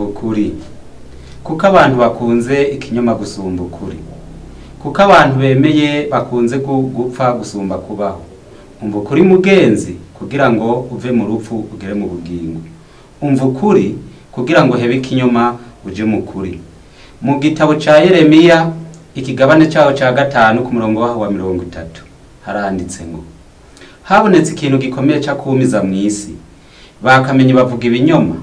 umva ukuri kuko abantu bakunze ikinyoma gusumba ukuri, kuko abantu bemeye bakunze gupfa gusumba kubaho. Umva ukuri mugenzi kugira ngo uve mu rupfu ugere mu bugingo. Umva ukuri kugira ngo hebe ikinyoma uje mu kuri. Mu gitabo ca Yeremiya ikigabane cyaho ca 5 ku murongo waho wa 30 haranditse ngo habonetse ikintu gikomeye cyakumiza mu isi, bakamenye bavuga ibinyoma,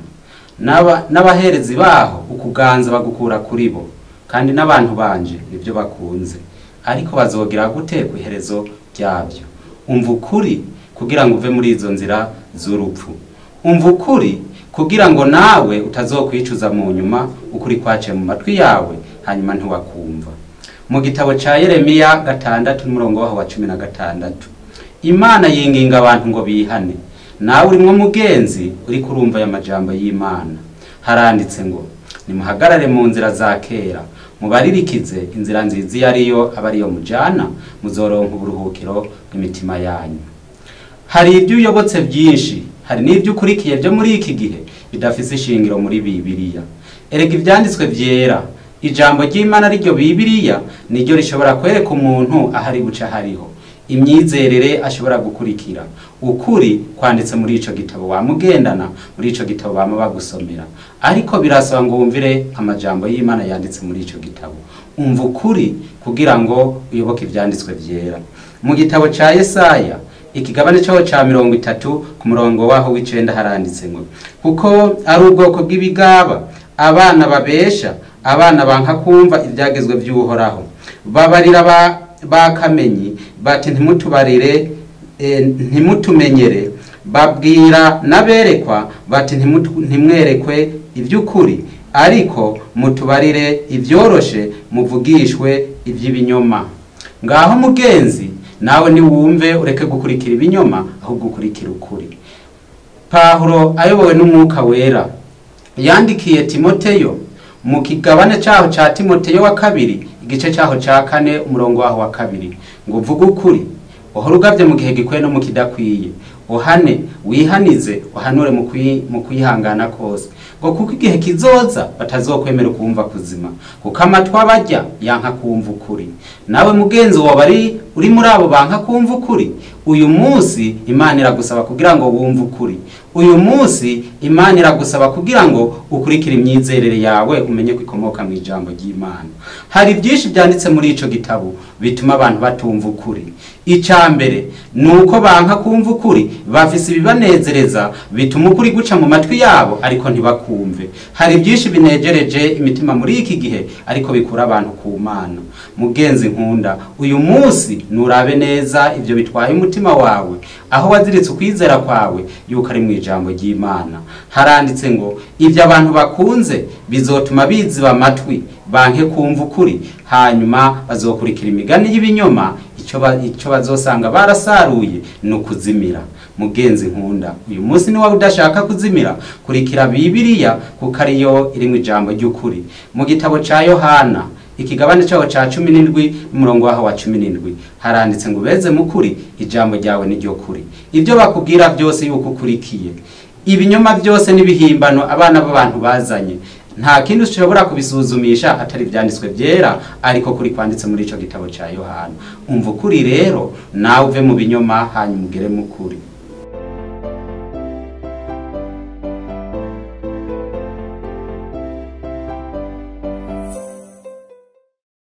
n'abaherezi baho ukuganza bagukura kuri bo, kandi n'abantu banje nibyo bakunze, ariko bazogira gute ku iherezo ryabyo. Umva ukuri kugira ngo uve muri izo nzira z'urupfu. Umva ukuri kugira ngo nawe utazokwicuza mu nyuma ukuri kwaciye mu matwi yawe hanyuma ntiwakumva. Mu gitabo ca Yeremiya 6 umurongo waho wa 16 Imana yinginga abantu ngo bihane. Nawe urimwo mugenzi uri kurumva ya majambo y'Imana. Haranditse ngo nimuhagarare mu nzira za kera, mubaririkize inzira nziza yariyo abariyo mujana, muzoronka uburuhukiro bw'imitima yanyu. Hari ibyo uyobotse byinshi, hari n'ibyo ukurikiye byo muri iki gihe bidafise ishingiro muri Bibiliya. Erega ivyanditswe vyera, ijambo ry'Imana ryo Bibiliya niryo rishobora kwereka umuntu ahari guca hariho imyizerere ashobora gukurikira. Ukuri kwanditse muri ico gitabo wamugendana, muri ico gitabo bama bagusomera, ariko birasaba ngo wumvire amajambo y'Imana yanditse muri ico gitabo. Umva ukuri kugira ngo uyoboke ivyanditswe vyera. Mu gitabo ca Yesaya ikigabane cyaho ca 30 ku murongo waho w'icenda haranditse ngo kuko ari ubwoko bw'ibigaba, abana babesha, abana banka kumva ibyagezwe by'Uhoraho, babarira bakamenyi bati ntimutubarire ntimutumenyere, babwira naberekwa bati ntimwerekwe iby'ukuri, ariko mutubarire ibyoroshe, muvugishwe iby'ibinyoma. Ngaho mugenzi, nawe ni wumve ureke gukurikira ibinyoma ahubwo ukurikira ukuri. Pawulo ayobowe n'Umwuka Wera yandikiye Timoteyo mu kigabane cyaho ca Timoteyo wa 2 igice cyaho ca 4 umurongo waho wa 2 ngo uvuge ukuri, uhora ugavye mu gihe gikwiye no mu kidakwiye, uhane wihanize, uhanure mu kwihangana kose, ngo kuko igihe kizoza batazokwemera kumva kuzima, kuko amatwi abarya yanka kumva ukuri. Nawe mugenzi wawe uri muri abo banka kumva ukuri, uyu munsi Imana iragusaba kugira ngo wumve ukuri. Uyu munsi Imana iragusaba kugira ngo ukurikire imyizerere yawe, umenye ko ikomoka mu ijambo ry'Imana. Hari byinshi byanditse muri ico gitabo bituma abantu batumva ukuri. Icambere nuko banka kumva ukuri, bafise ibibanezereza bituma ukuri guca mu matwi yabo ariko ntibakumve. Hari byinshi binejereje imitima muri iki gihe ariko bikura abantu ku Mana. Mugenzi nkunda, uyu munsi nurabe neza ivyo bitwaye umutima wawe, aho waziritse ukwizera kwawe yuko ari mu ijambo ry'Imana. Haranditse ngo ivyo abantu bakunze bizotuma biziba amatwi banke kumva ukuri, hanyuma bazokurikira imigani y'ibinyoma, ico bazosanga barasaruye no kuzimira. Mugenzi nkunda, uyu munsi ni wawe udashaka kuzimira, kurikira Bibiliya kuko ariyo iri mu ijambo ry'ukuri. Mu gitabo ca Yohana ikigabane cyaho ca 17 umurongo waho wa 17 haranditse ngo beze mukuri, ijambo ryawe niryo kuri. Ibyo bakubwira byose yuko ukurikiye, ibinyoma byose nibihimbano abana b'abantu bazanye, nta kindi ushobora kubisuzumisha atari ivyanditswe byera, ariko kuri kwanditse muri ico gitabo ca Yohana. Umva ukuri rero nawe uve mu binyoma hanyuma ugere mu kuri.